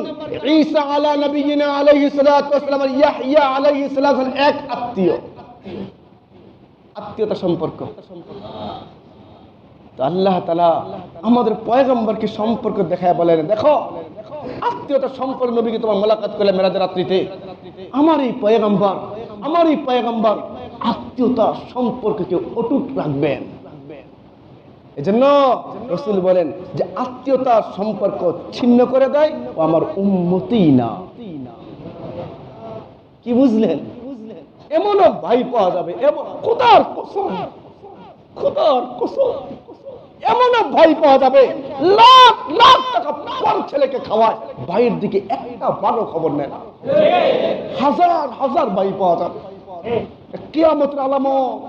ঈসা আলা নবিয়িনা আলাইহিস সালাতু ওয়াস সালাম ইয়াহইয়া আলাইহিস সালাম এক আত্মীয়তা সম্পর্ক। তো আল্লাহ তাআলা আমাদের পয়গম্বরকে সম্পর্ক দেখায় বলেন, দেখো আত্মীয়তা সম্পর্ক নবীকে তোমার মোলাকাত করলে মেরাজের রাত্রিতে, আমার এই পয়গম্বর আত্মীয়তা সম্পর্ককে অটুট রাখবেন। এজন্য রাসূল বলেন যে আত্মীয়তার সম্পর্ক ছিন্ন করে দেয় ও আমার উম্মতি না। কি বুঝলেন? এমনও ভাই পাওয়া যাবে, এমন খোদার কসম, খোদার কসম, এমনও ভাই পাওয়া যাবে লাখ লাখ টাকা পর ছেলেকে খাওয়ায়, ভাইয়ের দিকে একটা ভালো খবর নেয় না। হাজার হাজার ভাই পাওয়া যাবে। কিয়ামতের আলামত,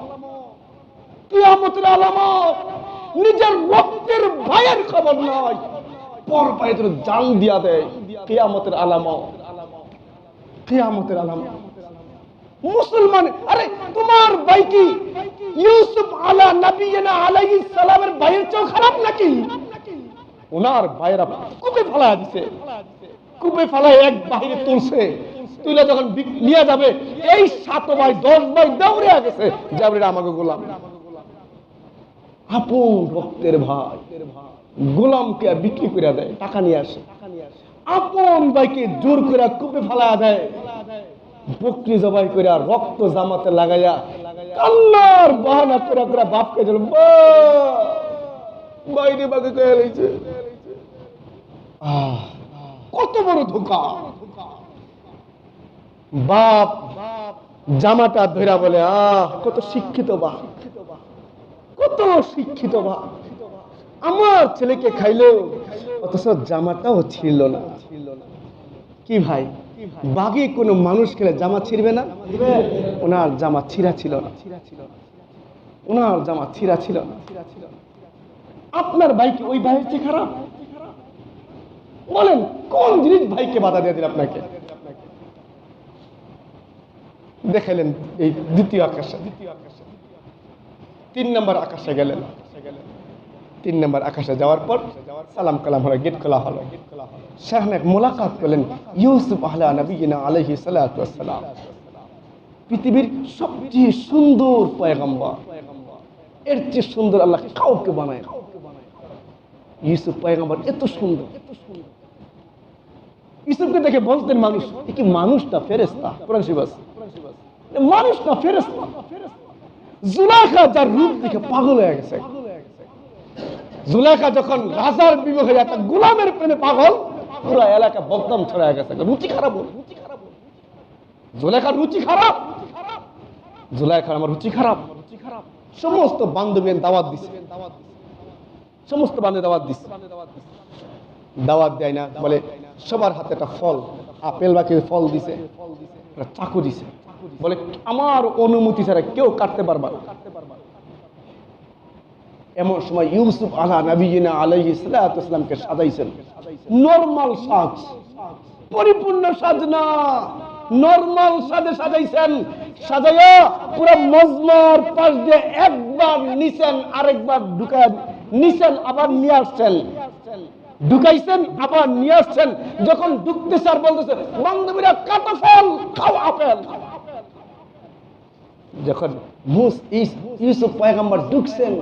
কিয়ামতের আলামত। নিজের রক্তের ভাইয়ের খবর নয়, পর ভাইয়ের জান দিয়া দেয়। কিয়ামতের আলামত, কিয়ামতের আলামত। মুসলমান, আরে তোমার ভাই কি ইউসুফ আলা নবিয়িনা আলাইহিস সালামের ভাইয়ের চেয়ে খারাপ নাকি? ওনার ভাইয়েরা কূপে ফালা দিছে, কূপে ফালায় এক বাহিরে তুলছে, তুলে যখন নিয়ে যাবে এই 7 ভাই 10 ভাই দৌড়ে গেছে, জাবরির আমাকে গোলাম। আপন রক্তের ভাই গোলামকে বিক্রি করে দেয়, টাকা নিয়ে আসে। আপন ভাইকে জোর করে কূপে ফালা দেয়, বকরি জবাই করে রক্ত জামাতে লাগাইয়া কান্নার বাহানা করে করে বাপকে দিল, বাইরে বাগে কয়ে লাইছে। কত বড় ধোঁকা! বাপ জামাটা ধইরা বলে, কত শিক্ষিত বাপ, কত শিক্ষিত বাপ, আমার ছেলেকে খাইলো, অথচ জামাটাও ছিঁড়ল না। কি ভাই, বাগে কোনো মানুষ খেলে জামা ছিঁড়বে না? ওনার জামা ছিঁড়া ছিল না, ওনার জামা ছিঁড়া ছিল না। আপনার ভাই কি ওই ভাইয়ের চেয়ে খারাপ? বলেন কোন জিনিস ভাইকে বাধা দিয়ে দিল আপনাকে? দেখাইলেন এই দ্বিতীয় আকাশে, 3 নম্বর আকাশে গেলেন। 3 নম্বর আকাশে যাওয়ার পর সালাম কালাম হলো, গেট খোলা হলো। সেখানে মোলাকাত করলেন ইউসুফ আলা নবিয়িনা আলাইহিস সালাতু ওয়াস সালাম, পৃথিবীর সবচেয়ে সুন্দর পয়গম্বর। এর চেয়ে সুন্দর আল্লাহ কাউকে বানায় না। ইউসুফ পয়গম্বর এত সুন্দর। ইউসুফকে দেখে বলতেন মানুষ, এ কি মানুষ না ফেরেশতা? কোরআন শরীফ আছে, মানুষ না ফেরেশতা। জুলাইখা যার রূপ দেখে পাগল হয়ে গেছে। জুলাইখা যখন রাজার বিবাহে একটা গোলামের প্রেমে পাগল, পুরো এলাকা বদনাম ছড়ায় গেছে। রুচি খারাপ, জুলাইখার রুচি খারাপ, জুলাইখার আমার রুচি খারাপ। সমস্ত বান্ধবীর দাওয়াত দিছে, সমস্ত বান্ধবী দাওয়াত দিছে। দাওয়াত দেয় না, বলে সবার হাতে একটা ফল, আপেল বা কেউ ফল দিছে, চাকু দিছে, বলে আমার অনুমতি ছাড়া কেউ কাটতে পারবা না। এমন সময় ইউসুফ আলা নবিয়িনা আলাইহিস সালাতু ওয়াস সালামকে সাজাইছেন নরমাল সাজ, পরিপূর্ণ সাজ না, নরমাল সাজে সাজাইছেন। সাজাইয়া পুরো মজমার পাশ দিয়ে একবার নিছেন, আরেকবার ঢুকায় নিছেন, আবার নিয়ে আসছেন, ঢুকাইছেন, আবার নিয়ে আসছেন। যখন ঢুকতেছে আর বলতেছে, বান্ধবীরা কাটো ফল, খাও আপেল। যখন ইউসুফ পয়গম্বর ঢুকছেন,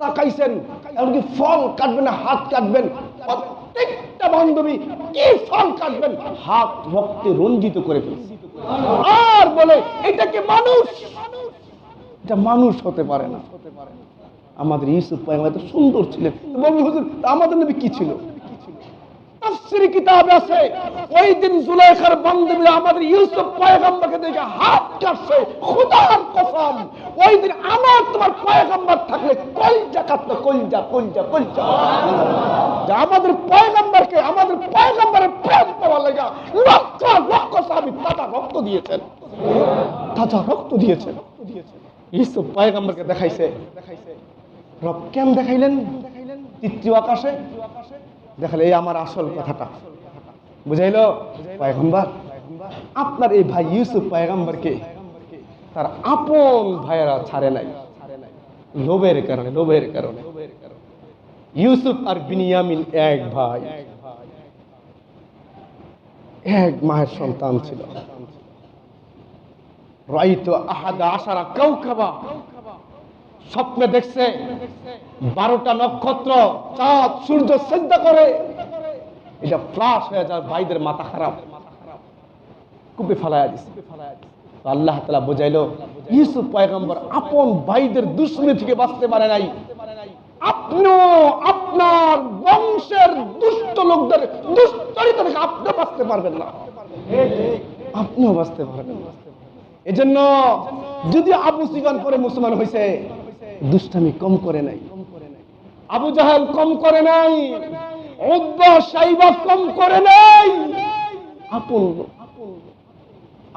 তাকাইছেন, এমনকি ফল কাটবেন, হাত কাটবেন, প্রত্যেকটা বান্ধবী কি ফল কাটবেন, হাত রক্তে রঞ্জিত করে ফেলছে। আর বলে এটা কি মানুষ? এটা মানুষ হতে পারে না। আমাদের ইউসুফ পয়গম্বর এত সুন্দর ছিলেন। বলবো হুজুর, আমাদের নবী কি ছিল? তাফসীরে কিতাবে আছে, ওই দিন জুলাইখার বান্ধবীরা আমাদের ইউসুফ পয়গম্বরকে দেখে হাত কাটছে। খোদার কসম, ওই দিন আমার তোমার পয়গম্বর থাকলে কলজা কাটতো, কলজা কলজা কলজা। আমাদের পয়গম্বরকে, আমাদের পয়গম্বরের প্রেম পাওয়ার লাগা লক্ষ লক্ষ সাহাবী তাজা রক্ত দিয়েছেন, তাজা রক্ত দিয়েছেন। ইউসুফ পয়গম্বরকে দেখাইছে। রব কেন দেখাইলেন? তৃতীয় আকাশে দেখালে এই আমার আসল কথাটা বুঝাইলো। পয়গম্বর, আপনার এই ভাই ইউসুফ পয়গম্বরকে তার আপন ভাইয়েরা ছাড়ে নাই, লোভের কারণে, লোভের কারণে। ইউসুফ আর বিনিয়ামিন এক ভাই, এক মায়ের সন্তান ছিল। রাইতু আহাদা আশারা কাওকাবা, স্বপ্নে দেখছে 12টা নক্ষত্র, চাঁদ, সূর্য সিজদা করে। এটা ফ্লাশ হয়ে যায়, ভাইদের মাথা খারাপ, কূপে ফালাইয়া দিছে। আল্লাহ তাআলা বোঝাইলো ইউসুফ পয়গম্বর আপন ভাইদের দুশমনি থেকে বাঁচতে পারে নাই, আপনিও আপনার বংশের দুষ্ট লোকদের দুশ্চরিত্র থেকে আপনিও বাঁচতে পারবেন না, আপনিও বাঁচতে পারবেন না। এজন্য যদি আবু সুফিয়ান পরে মুসলমান হয়েছে, দুষ্টামি কম করে নাই, আবু জাহেল কম করে নাই, উতবা সাইবা কম করে নাই, আপন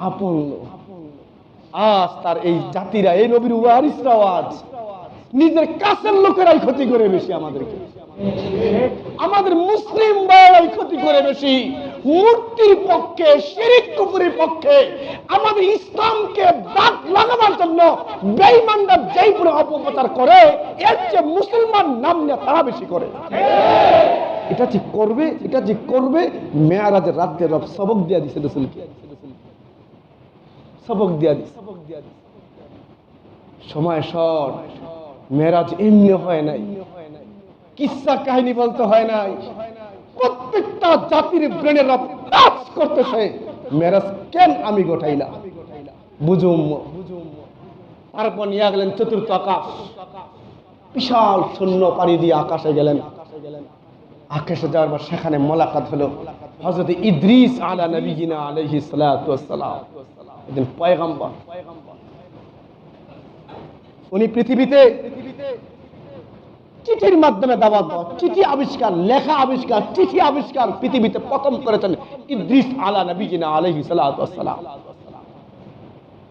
আপন আজ তার এই জাতিরা, এই নবীর ওয়ারিসরাও আজ নিজের কাছের লোকেরাই ক্ষতি করে বেশি, আমাদেরকে আমাদের মুসলিম ভাইরাই ক্ষতি করে বেশি, মূর্তির পক্ষে, শিরক কুফরির পক্ষে, আমাদের ইসলামকে দাগ লাগাবার জন্য বেঈমানরা যেই পুরো অপপ্রচার করে, এর চেয়ে মুসলমান নাম নিয়ে তারা বেশি করে। এটা যে করবে মেরাজের রাতে রব সবক দিয়া দিছে, রাসূলকে সবক দিয়া দিছে। সময় শর্ট, মেরাজ এমনি হয় নাই, কিসসা কাহিনী বলতে হয় নাই, প্রত্যেকটা জাতির ব্রেনে রব টাচ করতেছে, মেরাজ কেন আমি গোটাইলা বুঝুম। তারপর নিয়ে গেলেন চতুর্থ আকাশ, বিশাল শূন্য পাড়ি দিয়ে আকাশে গেলেন। আকাশে যাওয়ার পর সেখানে মোলাকাত হলো হযরত ইদ্রিস আলা নবিয়িনা আলাইহিস সালাতু ওয়াস সালাম, একজন পয়গম্বর। উনি পৃথিবীতে চিঠির মাধ্যমে দাওয়াত দেওয়া, চিঠি আবিষ্কার, লেখা আবিষ্কার, চিঠি আবিষ্কার পৃথিবীতে প্রথম করেছেন ইদ্রিস আলা নবিয়িনা আলাইহিস সালাতু ওয়াস সালাম।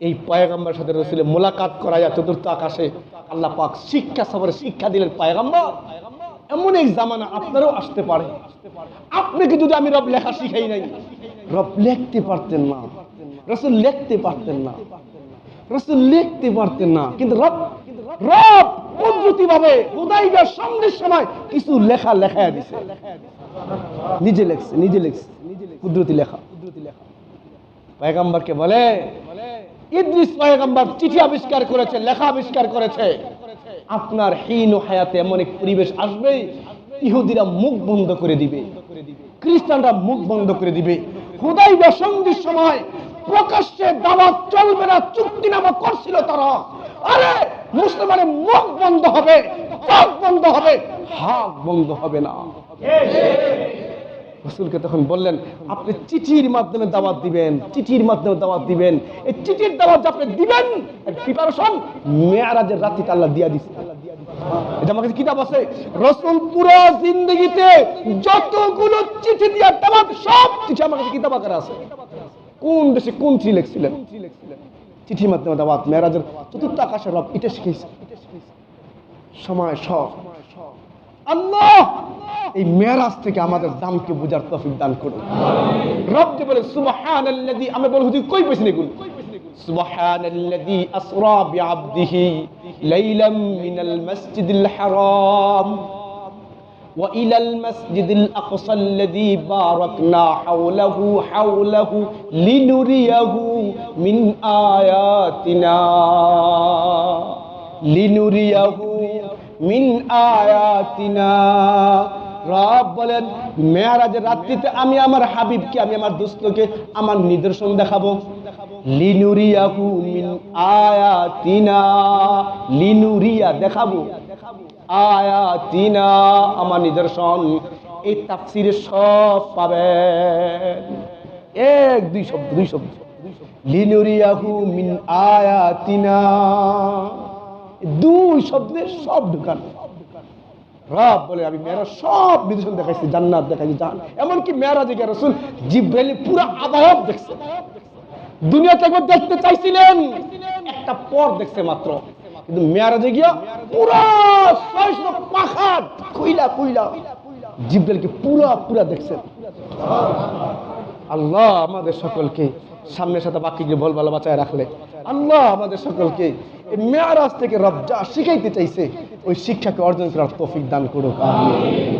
এই পয়গম্বরের সাথে রাসূলের মোলাকাত করায়া চতুর্থ আকাশে আল্লাহ পাক শিক্ষা সফরে শিক্ষা দিলেন, পয়গম্বর এমন এক জামানা আপনারও আসতে পারে, আপনাকে যদি আমি রব লেখা শিখাই নাই, রব লিখতে পারতেন না, রাসূল লিখতে পারতেন না, রাসূল লিখতে পারতেন না, কিন্তু রব কুদরতি ভাবে হুদাইবিয়ার সন্ধির সময় কিছু লেখা লেখায়া দিয়েছে, নিজে লেখছে কুদরতি লেখা। পয়গম্বরকে বলে ইদ্রিস পয়গম্বর চিঠি আবিষ্কার করেছে, লেখা আবিষ্কার করেছে, আপনার হীন হায়াতে এমন এক পরিবেশ আসবে, ইহুদিরা মুখ বন্ধ করে দিবে, খ্রিস্টানরা মুখ বন্ধ করে দিবে, হুদাইবিয়া সন্ধির সময় প্রকাশ্যে দাওয়াত চলবে না, চুক্তিনামা করছিল তারা, আরে মুসলমানের মুখ বন্ধ হবে, চোখ বন্ধ হবে, হাত বন্ধ হবে না। রাসূলকে তখন বললেন আপনি চিঠির মাধ্যমে দাওয়াত দিবেন, চিঠির মাধ্যমে দাওয়াত দিবেন, এই চিঠির দাওয়াত আপনি দিবেন, এর প্রিপারেশন মেরাজের রাতে আল্লাহ দিয়া দিয়েছে। এটা আমাদের কিতাব আছে, রাসূল পুরো জিন্দেগিতে যতগুলো চিঠি দিয়া দাওয়াত, সব চিঠি আমার কাছে কিতাব আকারে আছে, কোন দেশে কোন চিঠি লিখছিলেন, চিঠির মাধ্যমে দাওয়াত। মেরাজের চতুর্থ আকাশের রব এটা শিখিয়েছে। সময় সব আল্লাহ এই মেরাজ থেকে আমাদের দামকে বুঝার তৌফিক দান করুন। রব যে বলে সুবহানাল্লাযী, আমি বল হুজুর কই পেছেন এগুলো, সুবহানাল্লাযী আসরা বিআবদিহি লাইলাম মিনাল মাসজিদিল হারাম ওয়া ইলাল মাসজিদিল আকসা আল্লাযী বারাকনা হাওলাহু লিনুরিয়াহু মিন আয়াতিনা, লিনুরিয়াহু মিন আয়াতিনা। রব বলেন মেরাজের রাত্রিতে আমি আমার হাবিবকে, আমি আমার দোস্তকে আমার নিদর্শন দেখাবো, লিনুরিয়াহু মিন আয়াতিনা, লিনুরিয়া দেখাবো, আয়াতিনা আমার নিদর্শন। এই তাফসীরে সব পাবেন, এক দুই শব্দ, লিনুরিয়াহু মিন আয়াতিনা, দুই শব্দের সব ঢুকান। রব বলে আমি মেরাজ সব নিদর্শন দেখাইছি, জান্নাত দেখাইছি, এমনকি মেরাজে গিয়ে রাসূল জিবরাইল পুরো আযাব দেখছে। দুনিয়াতে একবার দেখতে চাইছিলেন, একটা পর দেখছে মাত্র, কিন্তু মেরাজে গিয়া পুরো 600 পাখা কইলা জিবরাইলকে পুরা দেখছেন। আল্লাহ আমাদের সকলকে সামনের সাথে বাকিকে বল ভালো বাঁচায় রাখলে, আল্লাহ আমাদের সকলকে এই মেরাজ থেকে রব যা শিখাইতে চাইছে ওই শিক্ষাকে অর্জন করার তৌফিক দান করুক। আমিন।